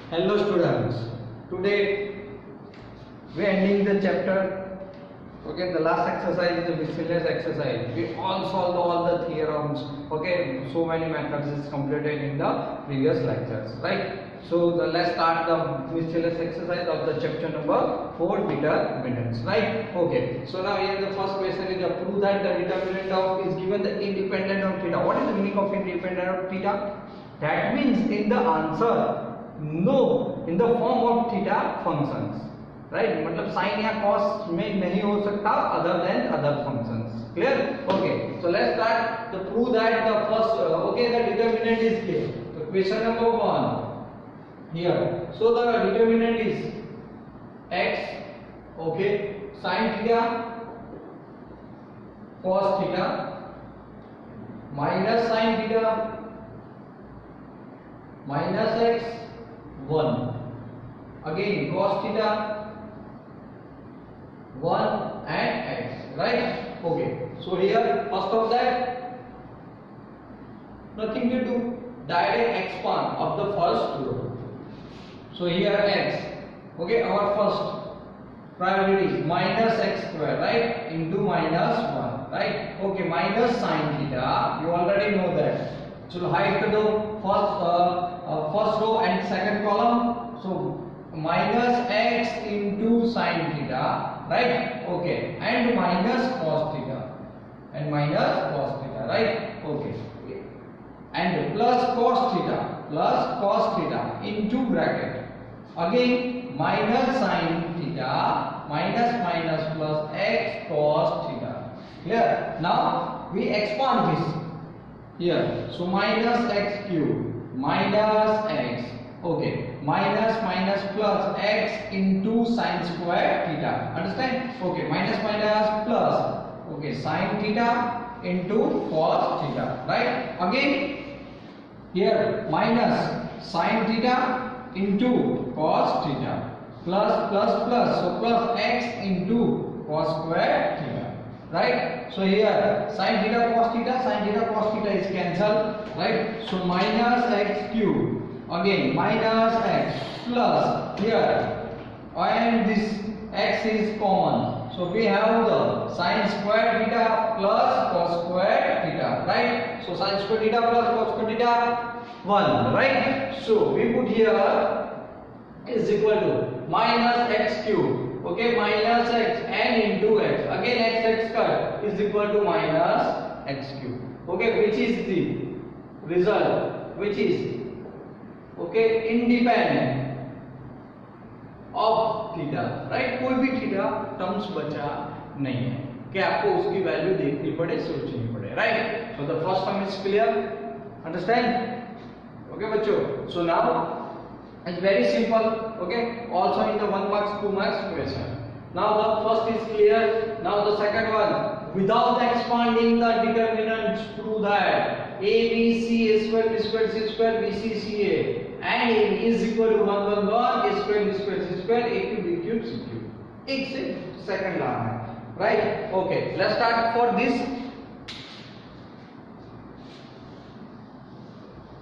Hello students, today we are ending the chapter. Okay, the last exercise is the miscellaneous exercise. We all solved all the theorems. Okay, so many methods is completed in the previous lectures, right? So let's start the miscellaneous exercise of the chapter number 4, determinants, right? Okay, so now here the first question is to prove that the determinant of is given the independent of theta. What is the meaning of independent of theta? That means in the answer no in the form of theta functions, right? मतलब sin या cos में नहीं हो सकता other than other functions. Clear? Okay, so let's start to prove that the first okay, the determinant is clear. So question number 1 here, so the determinant is x, okay, sin theta cos theta minus sin theta minus x 1, again cos theta 1 and x, right? Okay, so here first of that nothing to do, direct expand of the first row. So here x, okay, our first priority is minus x square, right, into minus 1, right? Okay, minus sin theta, you already know that. So hide the first row and second column, so minus x into sin theta, right? Okay, and minus cos theta, right? Okay, and plus cos theta into bracket, again minus sin theta minus plus x cos theta. Clear? Now we expand this here, so minus x cube minus x, okay, minus plus x into sin square theta, understand? Okay, minus plus, okay, sin theta into cos theta, right? Again here minus sin theta into cos theta plus, so plus x into cos square theta, right? So here sin theta cos theta is cancelled, right? So minus x cube, again minus x plus here, and this x is common, so we have the sin square theta plus cos square theta, right? So sin square theta plus cos square theta 1, right? So we put here is equal to minus x cube, okay, minus x and into x, again x square is equal to minus x cube, okay, which is the result, which is okay independent of theta, right? कोई भी theta terms बचा नहीं है कि आपको उसकी value देखनी पड़े, सोचनी पड़े, right? So the first term is clear, understand? Okay बच्चों, so now it's very simple, okay, also in the 1 marks 2 marks question. Now the first is clear. Now the second one, without expanding the determinants, prove that ABC a square b square c square bc ca and AB is equal to 1 1 1 a square b square c square a cube b cube c cube. एक से second ला है, right? Okay, let's start for this.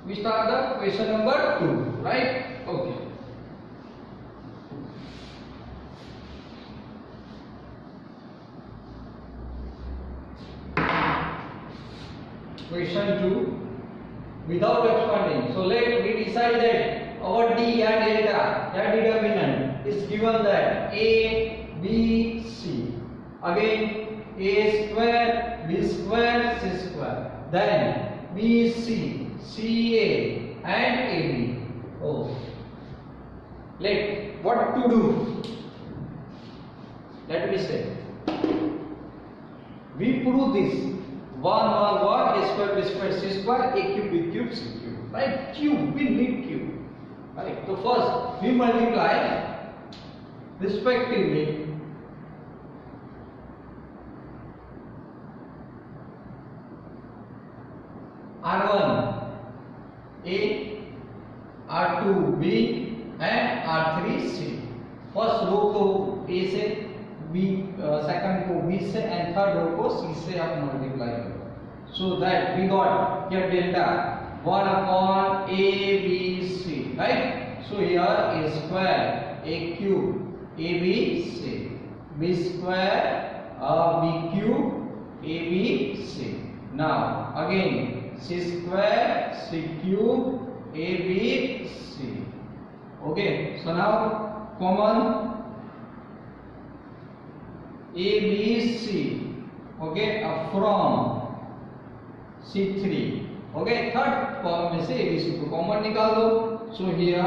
We start the question number 2, right? Okay. Question 2, without expanding. So let we decide that our d या delta या determinant is given that a b c, again a square b square c square, then b c ca and ab. Oh, let what to do? Let me say, we prove this 1 1 1 a square b square c square a cube b cube c cube, right? Cube, we need cube, right? So first we multiply respectively r1 a, r2 b and r3 c. First row को a से b, second को b से and third row को c से आप multiply करो, so that we got here delta 1 upon a b c, right? So here a square, a cube, ABC, b square, b cube, ABC. Now again c square, c cube, ABC. Okay, so now common ABC. Okay, from C3. Okay, third column में से ABC को common निकाल दो. So here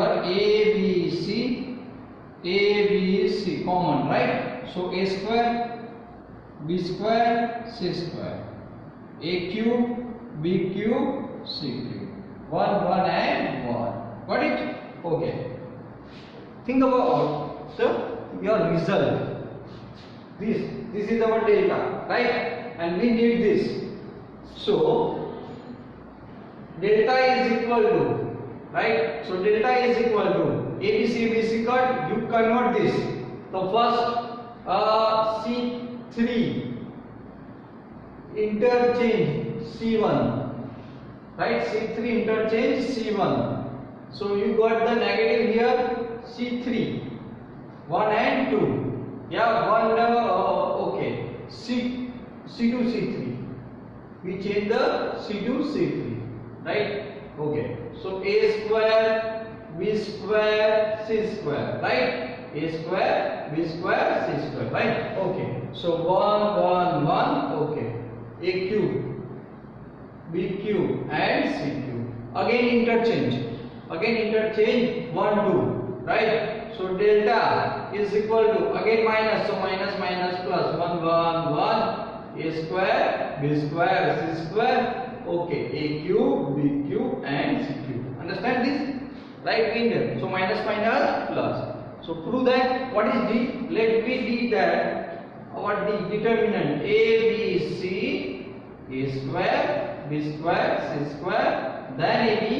ABC common, right? So a square, b square, c square, a cube, b cube, c cube. 1, 1 and 1. Got it? Okay. Think about your result. This is our delta, right? And we need this. So delta is equal to, right? So delta is equal to ABC cut. You convert this. The first C3 interchange C1, right? C3 interchange C1. So you got the negative here C3, 1 and 2. Yeah, 1 okay. C to C3. We change the C to C3, right? Okay. So a square, b square, c square, right? A square, b square, c square, right? Okay. So 1, 1, 1. Okay. A cube, b cube, and c cube. Again interchange. 1, 2, right? So delta is equal to, again minus, so minus minus plus, 1, 1, 1, a square, b square, c square. Okay, a cube, b cube, and c cube. Understand this? Right in. So minus minus plus. So prove that. What is d? Let me d that. What the determinant? A b c, a square, b square, c square, then a b.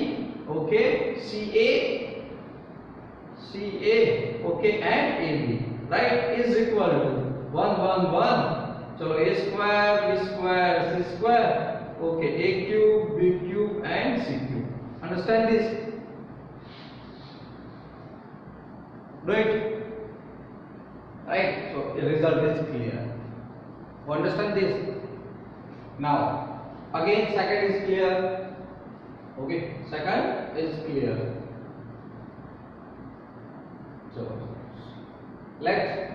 Okay, CA, okay, and AB, right, is equal to 1, 1, 1. So a square, b square, c square, okay, a cube, b cube, and c cube. Understand this? Right? Right. So the result is clear. You understand this? Now, again, second is clear. Okay, second is clear. So let's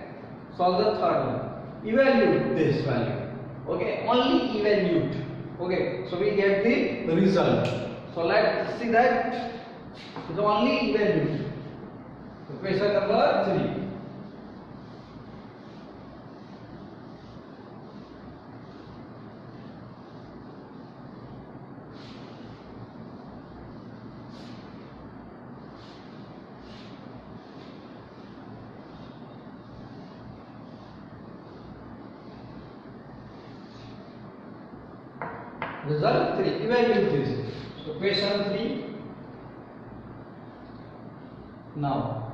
solve the third one. Evaluate this value. Okay, only evaluate. Okay, so we get the result. So let's see that. So only evaluate. So question number 3. Result 3. Evaluate this. So question 3. Now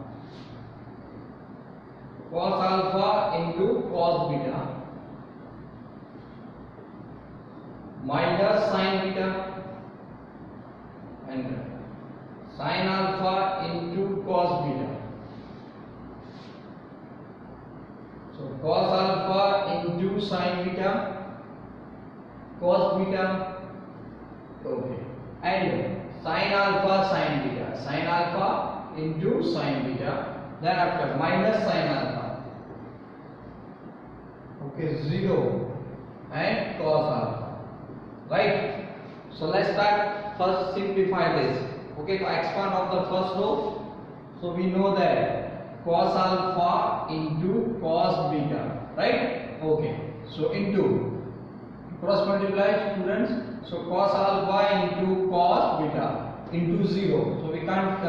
cos alpha into cos beta minus sin beta and sin alpha into cos beta. So cos alpha into sin beta, cos beta, okay, and sin alpha into sin beta, then after minus sin alpha, okay, 0 and cos alpha, right? So let's start. First simplify this. Okay, to expand of the first row. So we know that cos alpha into cos beta, right? Okay, so into cross multiply, students. So cos alpha into cos beta into 0. So we can't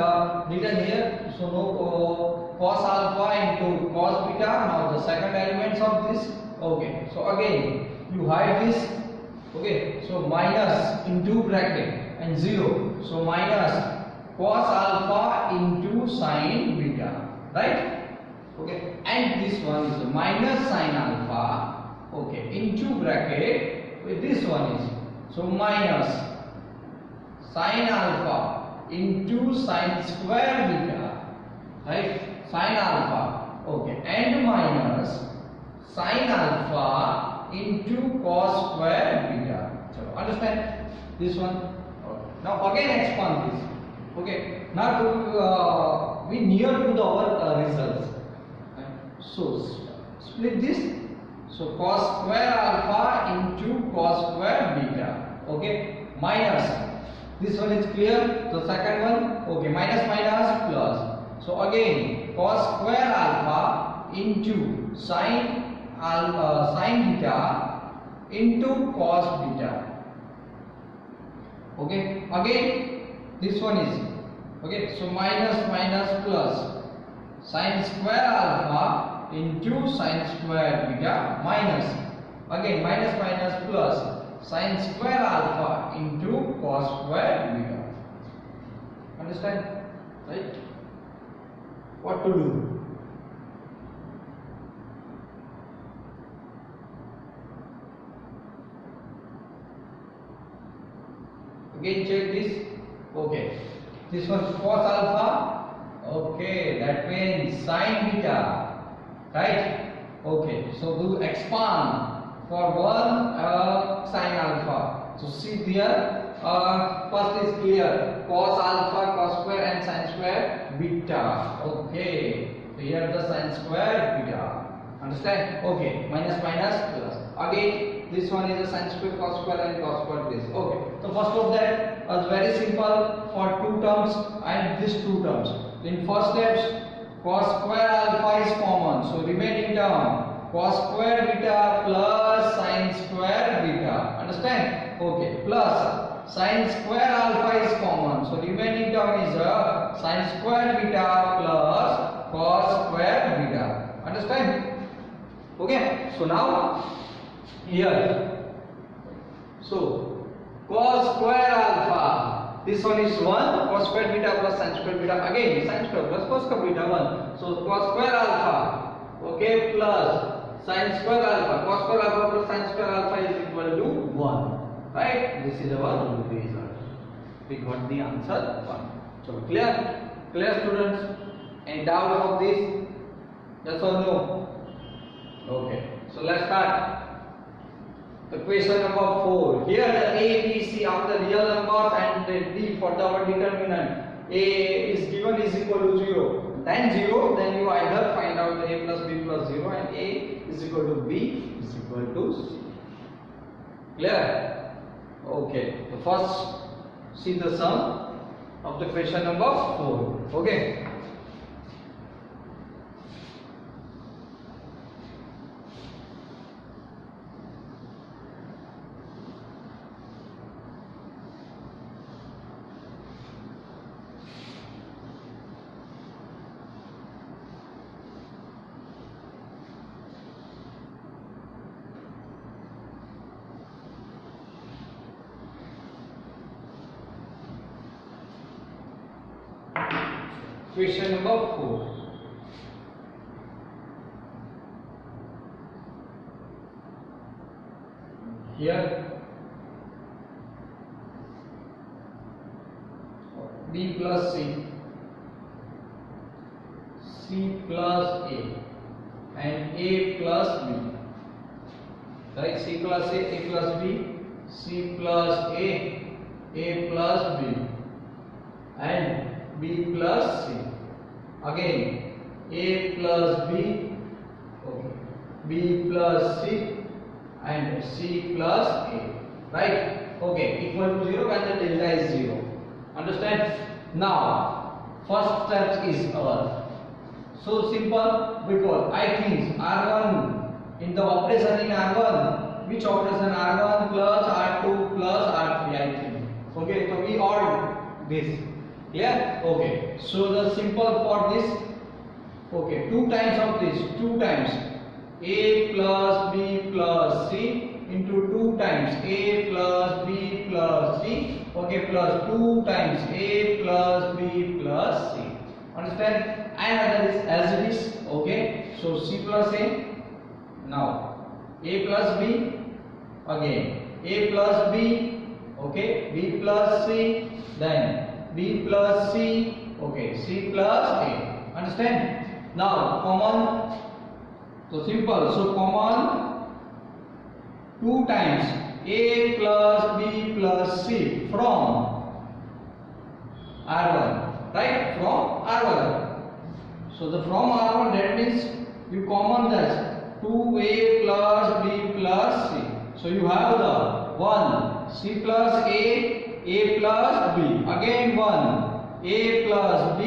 written here. So no cos alpha into cos beta. Now the second elements of this. Okay. So again you hide this. Okay. So minus into bracket and 0. So minus cos alpha into sin beta. Right? Okay. And this one is minus sin alpha. Okay. Into bracket. This one is so minus sin alpha into sin square beta right? Sin alpha, okay, and minus sin alpha into cos square beta. So understand this one? Okay. Now again expand this. Okay. Now we near to our results. Right? So split this. So cos square alpha into cos square beta. Okay. Minus. This one is clear. The second one. Okay. Minus minus plus. So again cos square alpha into sin beta into cos beta. Okay, again this one is okay. So minus minus plus sin square alpha into sin square beta minus again minus minus plus sin square alpha into cos square beta. Understand, right? What to do? Again check this. Okay, this one cos alpha. Okay, that means sin beta, right? Okay, so we will expand for one sin alpha. So see here, first is clear, cos alpha, cos square and sin square beta. Okay, so here the sin square beta. Understand? Okay, minus minus plus. Again, this one is a sin square, cos square and cos square this. Okay, so first of that is very simple for two terms and these two terms. In first steps, cos square alpha is common, so remaining term cos square beta plus sin square beta. Understand? Okay, plus sin square alpha is common, so remaining term is sin square beta plus cos square beta. Understand? Okay, so now here, so cos square alpha, this one is 1, cos square beta plus sin square beta, again sin square plus cos square beta 1, so cos square alpha, okay, plus sin square alpha, cos square alpha plus sin square alpha is equal to 1, right? This is our result. We got the answer 1. So clear? Clear, students? Any doubt of this? Yes or no? Okay, so let's start. The question number 4. Here the A, B, C are the real numbers and the D for our determinant. A is given is equal to 0. Then 0, then you either find out the A plus B plus 0 and A is equal to B is equal to C. Clear? Okay, so first see the sum of the question number 4. Okay. Question number 4. Here B plus C, C plus A and A plus B. Right? C plus A plus B, C plus A plus B and B plus C. Again A plus B, okay, B plus C and C plus A. Right? Okay, equal to 0 when the delta is 0. Understand? Now first step is our so simple because I think R1 in the operation in R1, which operation R1 plus R2 plus R3 I think. Okay, so we add this. Yeah, okay, so the simple for this, okay, 2 times of this, 2 times A plus B plus C into 2 times A plus B plus C, okay, plus 2 times A plus B plus C. Understand? And other is as it is. Okay, so C plus A, now A plus B, again A plus B, okay, B plus C, then B plus C, okay, C plus A. Understand? Now common, so simple. So common 2 times a plus b plus c from R1, right? From R1. So the from R1, that means you common that 2a plus b plus c. So you have the 1 c plus a plus b, again 1 a plus b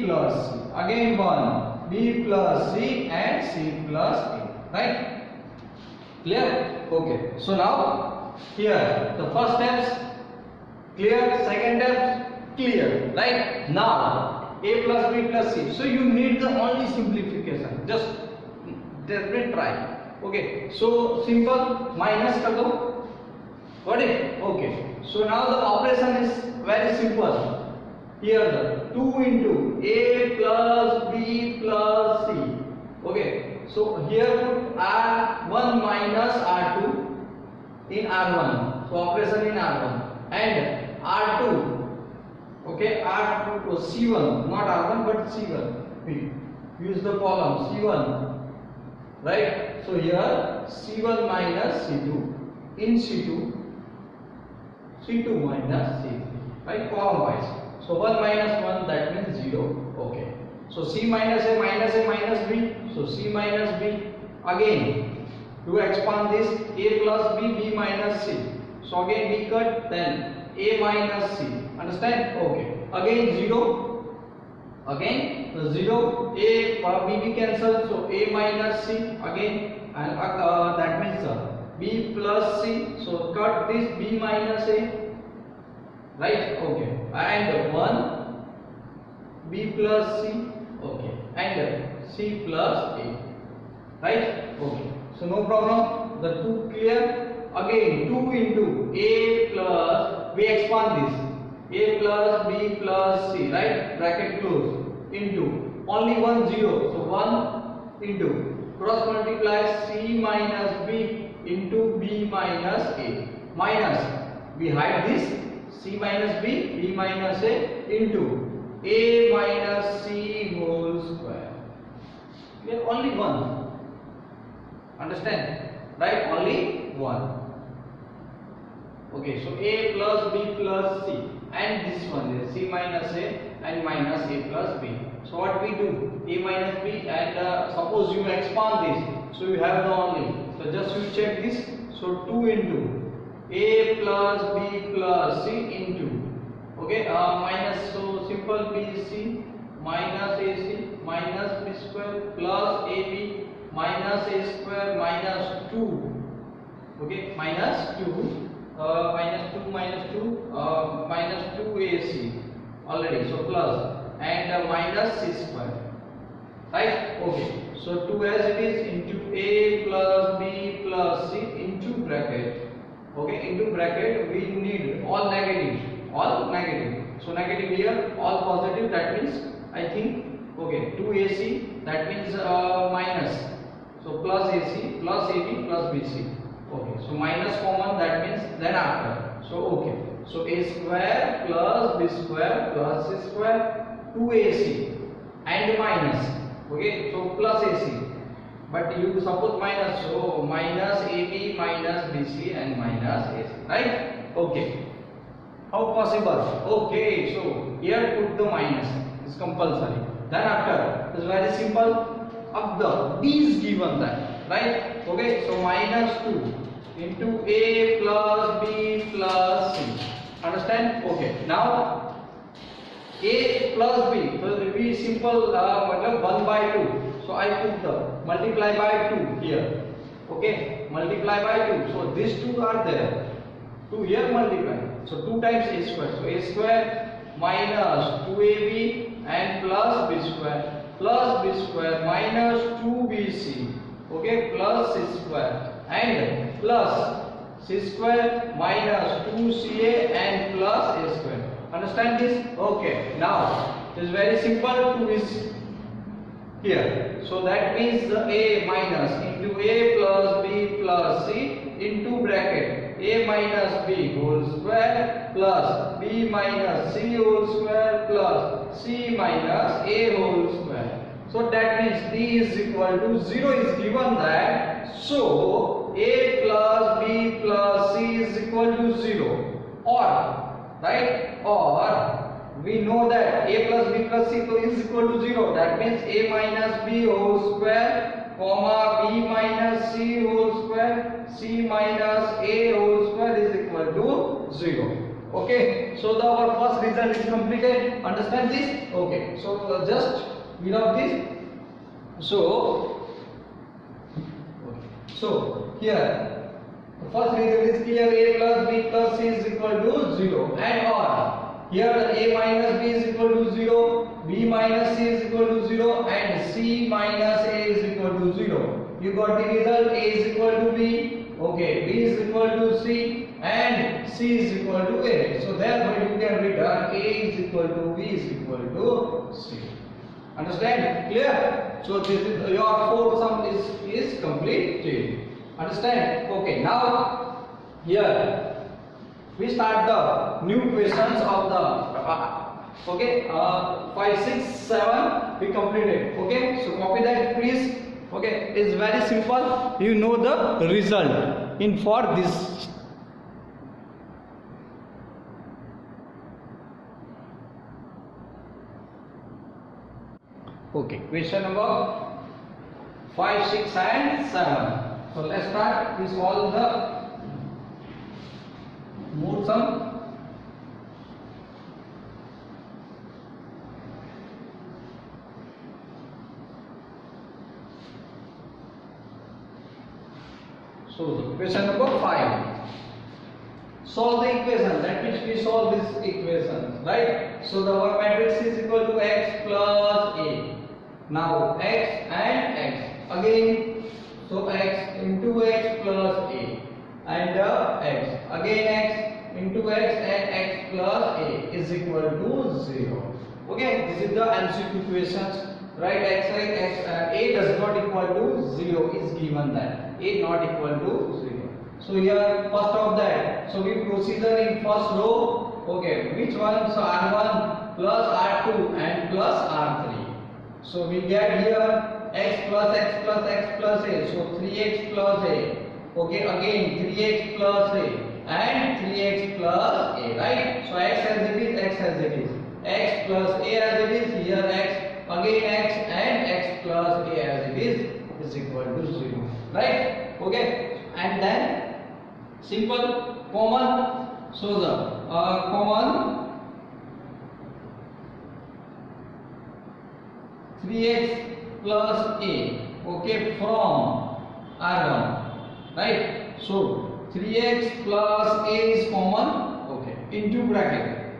plus c, again 1 b plus c and c plus a, right? Clear? Okay. So now here the first steps clear, second step clear, right? Now a plus b plus c. So you need the only simplification. Just try. Okay. So simple, minus कर दो. Got it? Okay. So now the operation is very simple. Here the 2 into a plus b plus c. Okay. So here put R1 minus R2 in R1. So operation in R1 and R2. Okay, R2 to C1, not R1 but C1. We use the column C1, right? So here C1 minus C2 in C2, C2 minus C3, right? Column wise. So 1 minus 1, that means 0. Okay. So C minus A minus B. So C minus B. Again, to expand this A plus B, B minus C. So again B cut, then A minus C. Understand? Okay. Again 0. Again 0. A B cancel. So A minus C again, and that means B plus C. So cut this B minus A. Right? Okay. And 1 B plus C. Okay. And C plus A. Right? Okay. So no problem. The 2 clear. Again 2 into A plus, we expand this. A plus B plus C, right? Bracket close. Into only 1 0. So 1 into cross multiply C minus B into B minus A. Minus, we hide this C minus B, B minus A into A minus C whole square. We have only 1. Understand? Right? Only 1. Okay, so A plus B plus C, and this one is C minus A and minus A plus B. So what we do? A minus B, and suppose you expand this, so you have the only. So just you check this. So 2 into A plus B plus C into, okay, minus, so simple BC minus AC minus B square plus AB minus A square minus 2, okay, minus 2. Minus 2 AC already, so plus, and minus C square, right? Okay, so 2 as it is into A plus B plus C into bracket. Okay, into bracket we need all negative, so negative here, all positive, that means I think, okay, 2 AC, that means minus, so plus AC plus AB plus BC. Okay, so minus common, that means then after. So okay, so A square plus B square plus C square 2AC and minus. Okay, so plus AC, but you suppose minus, so minus AB minus BC and minus AC, right? Okay, how possible? Okay, so here put the minus, it's compulsory. Then after, it's very simple. Up the B is given that, right? Okay, so minus 2 into A plus B plus C. Understand? Okay, now A plus B, so we simple 1 by 2. So I put the multiply by 2 here. Okay, multiply by 2. So these 2 are there. 2 here multiply. So 2 times A square. So A square minus 2AB and plus B square minus 2BC. Okay, plus C square and plus C square minus 2CA and plus A square. Understand this? Okay, now it is very simple. 2 is here, so that means the A minus into A plus B plus C into bracket a minus b whole square plus b minus c whole square plus c minus a whole square. So that means d is equal to 0 is given that, so a plus b plus c is equal to 0, or right, or we know that a plus b plus c is equal to 0, that means a minus b whole square comma b minus c whole square c minus a whole square is equal to 0. Okay, so our first result is completed. Understand this? Okay, so just without this, so here the first result is clear, a plus b plus c is equal to 0, and or here a minus b is equal to 0, b minus c is equal to 0, and c minus a is equal to 0. You got the result, a is equal to b, okay, b is equal to c, and c is equal to a. So therefore you can return a is equal to b is equal to c. Understand? Clear? So this is your fourth sum is completed. Understand? Okay, now here we start the new questions of the 5, 6, 7 we completed. Okay, so copy that please. Okay, it's very simple. You know the result in for this. Okay, question number 5, 6 and 7. So let's start. We solve the mode sum. So the question number 5. Solve the equation. That means we solve this equation, right? So the our matrix is equal to x plus a. Now x and x again. So x into x plus a, and x again x into x and x plus a is equal to 0. Okay, this is the MCQ questions, right? X a does not equal to 0 is given that a not equal to 0. So here first of that, so we procedure in first row. Okay, which one? So r1 plus r2 and plus r3. So we get here x plus x plus x plus a, so 3x plus a. Okay, again 3x plus a and 3x plus a, right? So x as it is, x as it is, x plus a as it is, here x again x and x plus a as it is equal to 0, right? Okay, and then simple common. So the common 3x plus a, okay, from r1, right? So 3x plus a is common, okay, into bracket,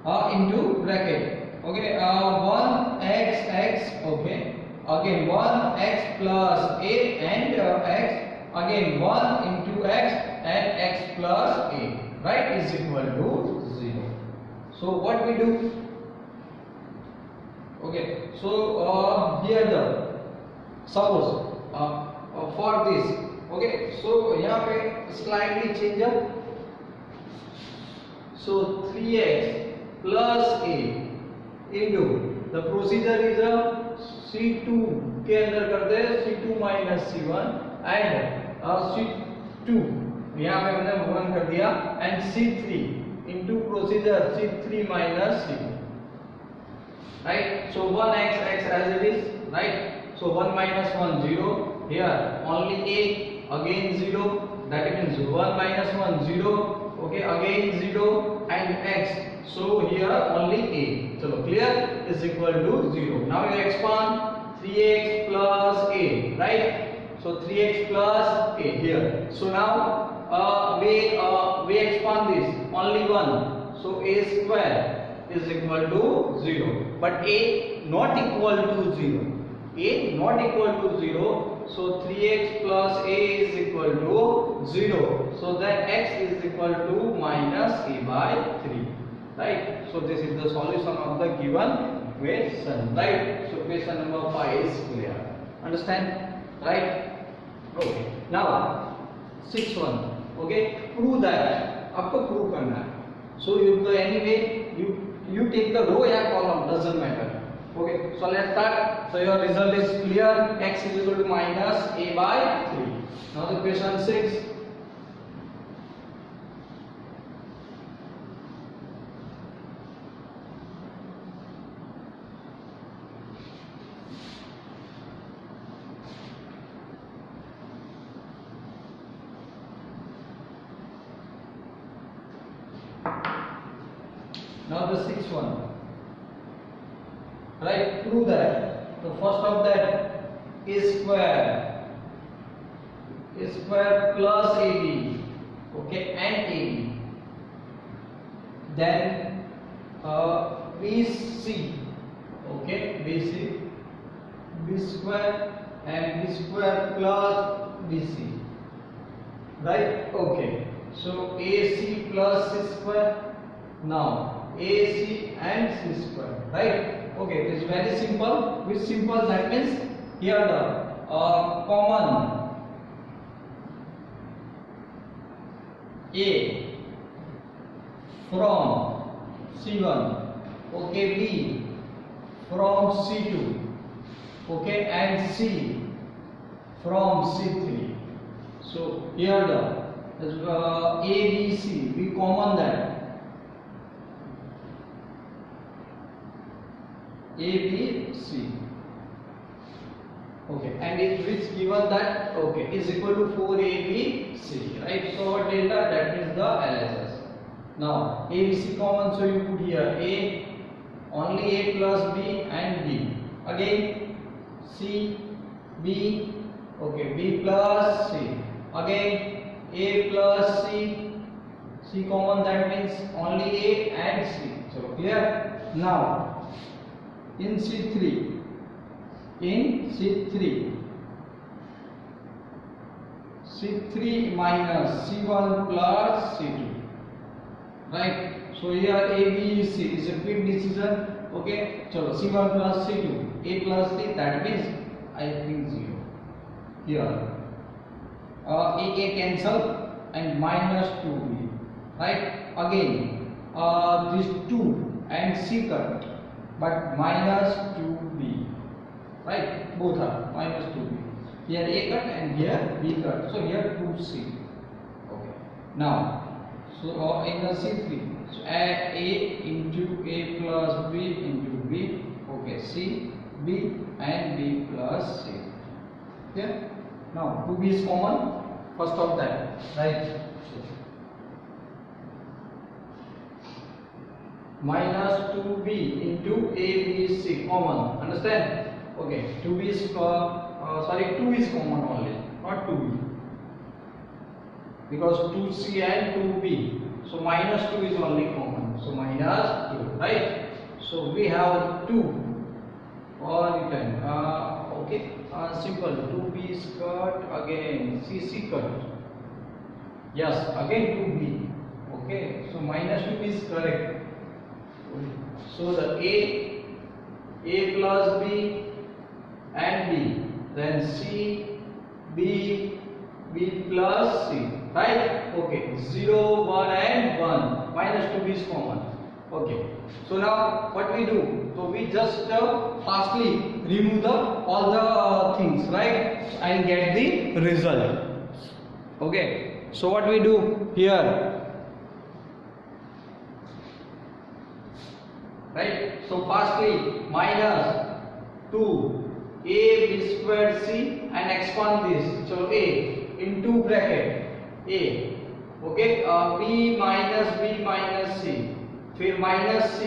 okay, 1x, okay, again 1x plus a and x, again 1 into x and x plus a, right, is equal to 0. So what we do? Okay, so here the suppose for this, okay, so यहाँ पे slightly change up. So 3x plus a into the procedure is a c2 के अंदर कर दे c2 minus c1 and c2 यहाँ पे हमने 1 कर दिया and c3 into procedure c3 minus c2. Right, so 1x as it is, right? So 1 minus 1 0, here only a, again 0, that means 1 minus 1 0, okay, again 0 and x, so here only a. So clear, is equal to 0. Now you expand 3x plus a, right? So 3x plus a here. So now we expand this only 1, so a square is equal to 0, but a not equal to 0, a not equal to 0, so 3x plus a is equal to 0, so then x is equal to minus a by 3, right? So this is the solution of the given question, right? So question number 5 is clear. Understand, right? Okay, now 6th one. Okay, prove that. आपको prove करना है. So you go anyway. You take the row या column, doesn't matter. Okay, so let's start. So your result is clear. X is equal to minus a by 3. Now the question 6. Now the sixth one. Right, prove that. The first of that is square. A square plus AB. Okay, and AB. Then BC. Okay, BC. B square and B square plus BC. Right, okay. So AC plus C square. Now AC and C square, right? Okay, it is very simple. With simple, that means here the common A from C1, okay, B from C2, okay, and C from C3. So here the A, B, C, we common that. A, B, C. Okay, and it which given that okay is equal to 4ABC, right? So what delta, that is the LHS. Now ABC common, so you put here A, only A plus B and B. Again C, B, okay, B plus C. Again A plus C, C common, that means only A and C. So clear? Now in C3, C3 minus C1 plus C2, right? So here A, B, C is a quick decision. Okay, so C1 plus C2, A plus C, that means I think 0. Here A cancel and minus 2B, right? Again this 2 and C cut, but minus 2B, right? Both are minus 2B. Here A cut and here B cut. So here 2C. Okay. Now, so in the C3, so add A into A plus B into B. Okay, C, B and B plus C. Okay. Now 2B is common. First of that, right? Minus 2B into A, B, C common. Understand? Okay, 2B is 2 is common only, not 2B, because 2C and 2B. So minus 2 is only common. So minus 2, right? So we have 2 or written. Okay, simple. 2B is cut, again CC cut. Yes, again 2B. Okay, so minus 2 is correct. So the A plus B and B, then C, B, B plus C, right? Okay, 0, 1 and 1, minus 2B is common. Okay, so now what we do? So we just fastly remove all the things, right? And get the result. Okay, so what we do here? Right, so firstly minus 2 A B squared C and expand this. So A into bracket A, okay, B minus C, फिर minus C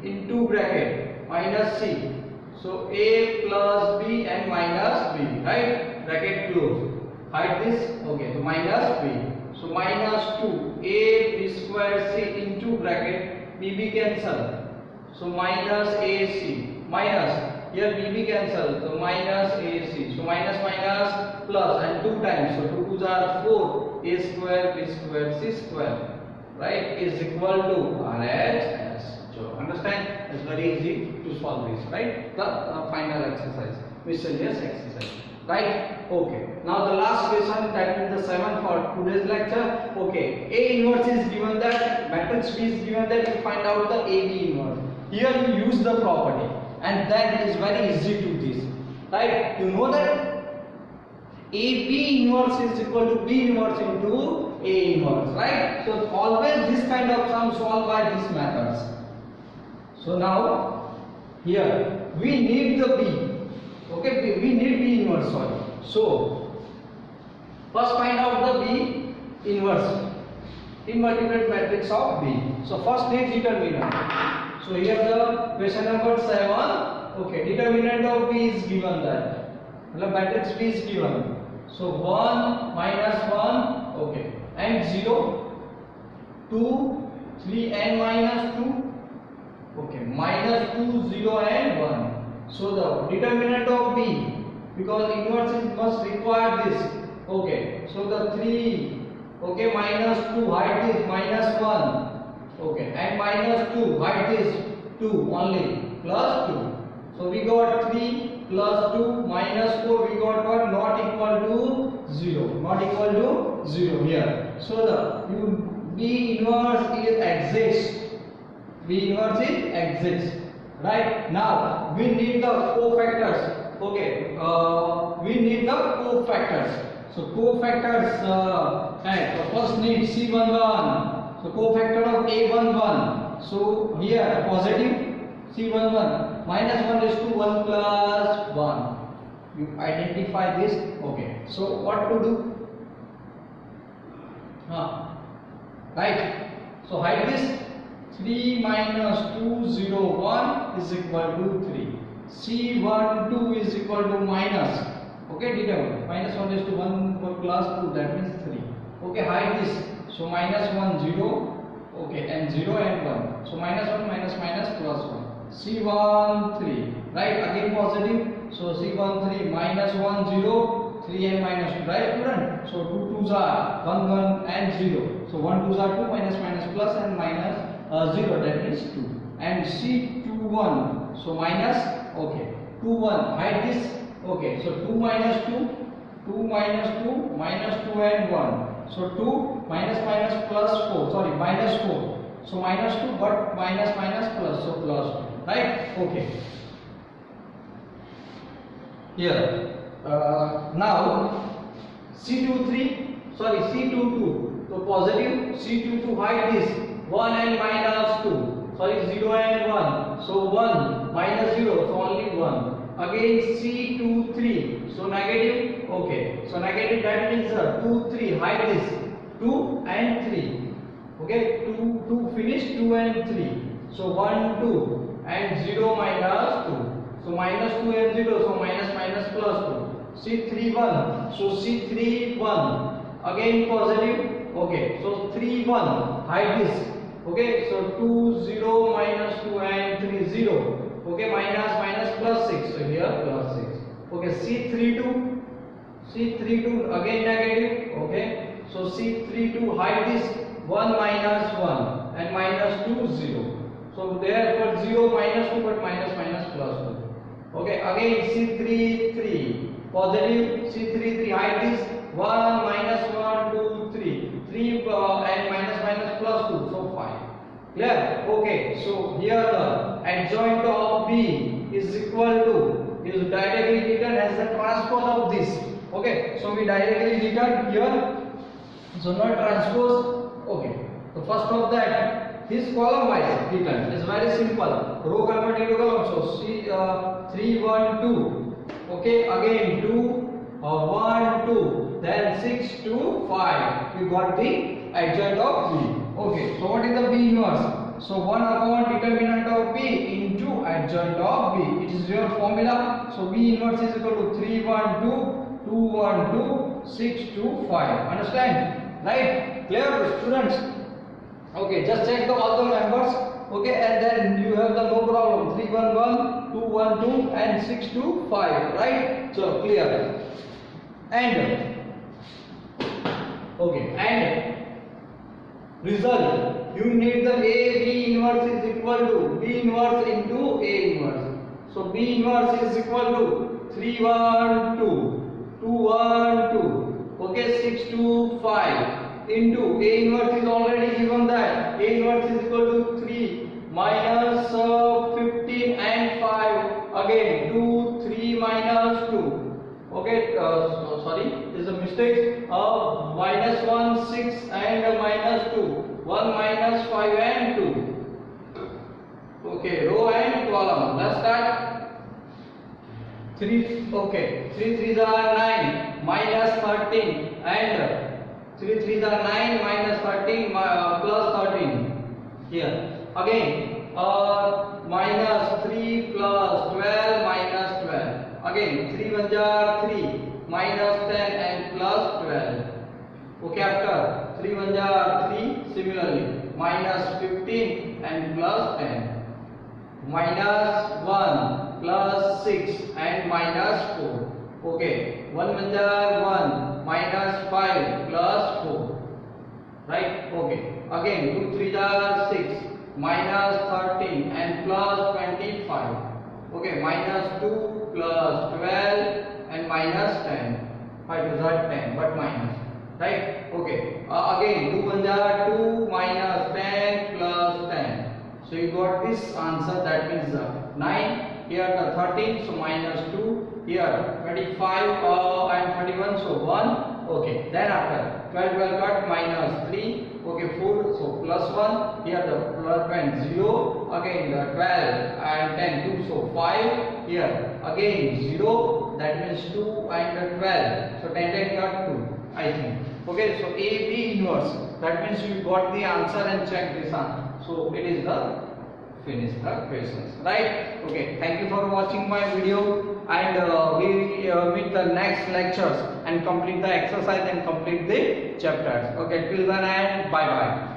into bracket minus C. So A plus B and minus B, right? Bracket close. Hide this. Okay, so minus B. So minus 2 A B squared C into bracket B cancel. So minus AC, minus, here BB cancel, so minus AC, so minus minus plus and 2 times, so 2 2s are 4, A square, B square, C square, right, is equal to RHS. So understand, it's very easy to solve this, right, the final exercise, miscellaneous exercise. right? Okay, now the last question, that means the seventh for today's lecture. Okay, A inverse is given that, matrix B is given that, you find out the AB inverse. Here you use the property, and that is very easy to this, right? You know that AB inverse is equal to B inverse into A inverse, right? So always this kind of sum solved by these methods. So now here we need the B. Okay, we need B inverse, sorry. So first find out the B inverse, invertebrate matrix of B. So first need determinant. So here the question number 7. Okay, determinant of B is given that. The matrix B is given. So 1 minus 1, okay, and 0, 2, 3 and minus 2, okay, minus 2, 0 and 1. So the determinant of B, because inverse must require this, okay, so the 3, okay, minus 2, height is minus 1, okay, and minus 2, height is 2 only, plus 2. So we got 3 plus 2 minus 4, we got what? Not equal to 0, not equal to 0 here. So the B inverse is exists, B inverse is exists, right? Now we need the cofactors, okay, we need the cofactors. So cofactors, and so first need C11, so cofactor of A11, so here positive C11, minus 1 is to 1 plus 1. You identify this. Okay. So what to do? Right. So hide this. 3 minus 2, 0, 1 is equal to 3. C12 is equal to minus. Okay, determine. Minus 1 is to 1 plus 2, that means 3. Okay, hide this. So minus 1, 0. Okay, and 0 and 1. So minus 1 minus minus plus 1. C13, right? Again positive. So C13 minus 1, 0, 3 and minus 2, right, student? So 2 2s are 1 1 and 0. So 1 2s are 2, minus minus plus and minus 0, that means 2. And C21, so minus, okay, 2 1, hide this. Okay, so 2 minus 2, 2 minus 2, minus 2 and 1. So 2 minus minus plus 4, sorry, minus 4. So minus 2, but minus minus plus, so plus 2. Right? Okay. Here. Now C23, sorry, C22. So positive, C22, hide this. 1 and minus 2. Sorry, 0 and 1. So 1 minus 0, so only 1. Again C23. So negative. Okay. So negative, that means 2, 3. Hide this. 2 and 3. Okay. 2 finish. 2 and 3. So 1, 2. And 0 minus 2. So minus 2 and 0. So minus minus plus 2. C31. So C31. Again positive. Okay. So 3 1. Hide this. Okay. So 2 0 minus 2 and 3 0. Okay. Minus minus plus 6. So here plus 6. Okay. C32. C32 again negative. Okay. So C32, hide this. 1 minus 1 and minus 2 0. So therefore 0 minus 2, but minus minus plus 2. Okay, again C33 positive, C33, hide this. 1 minus 1 2 3, 3 and minus minus plus 2, so 5. Clear? Okay, so here the adjoint of B is equal to, is directly written as the transpose of this. Okay, so we directly written here. So not transpose. Okay, so first of that, this column wise written is very simple. Row convert into column. So C 3 1 2. Okay, again 2 1 2. Then 6 2 5. We got the adjoint of B. Okay, so what is the B inverse? So 1 upon determinant of B into adjoint of B. It is your formula. So B inverse is equal to 3 1 2 2 1 2 6 2 5. Understand? Right? Clear, students? Okay, just check all the numbers. Okay, and then you have the no problem. 3 1 1 2 1 2 and 6 2 5. Right? So clear. And okay, and result. You need the A B inverse is equal to B inverse into A inverse. So B inverse is equal to 3 1 2 2 1 2. Okay, 6 2 5 into A inverse is already given that A inverse is equal to 3 minus 15 and 5, again 2 3 minus 2. Okay, sorry, is a mistake. Minus 1 6 and minus 2, 1 minus 5 and 2. Okay, row and column. Let's start. 3, okay, 3 3s are 9 minus 13 and 3 3s are 9 minus 13 plus 13 here. Again, minus 3 plus 12 minus 12. Again, 3 1s are 3 minus 10 and plus 12. Okay, after 3 1s are 3, similarly minus 15 and plus 10. Minus 1 plus 6 and minus 4. Okay, 1 1s are 1 minus 5 plus 4. Right? Okay. Again, 2 3s are 6 minus 13 and plus 25. Okay, minus 2 plus 12 and minus 10. 5 2s are 10, but minus. Right? Okay. Again, 2 1s are 2 minus 10 plus 10. So you got this answer, that means 9, here the 13, so minus 2, here 25 and 31, so 1. Okay, then after 12 12 got minus 3, okay, 4, so plus 1, here the plus and 0, again the 12 and 10 2, so 5, here again 0, that means 2 and 12, so 10 10 got 2, I think. Okay, so A B inverse, that means you got the answer and check this answer. So it is the finish the questions, right? Okay, thank you for watching my video, and we meet the next lectures and complete the exercise and complete the chapters. Okay, till then, and bye bye.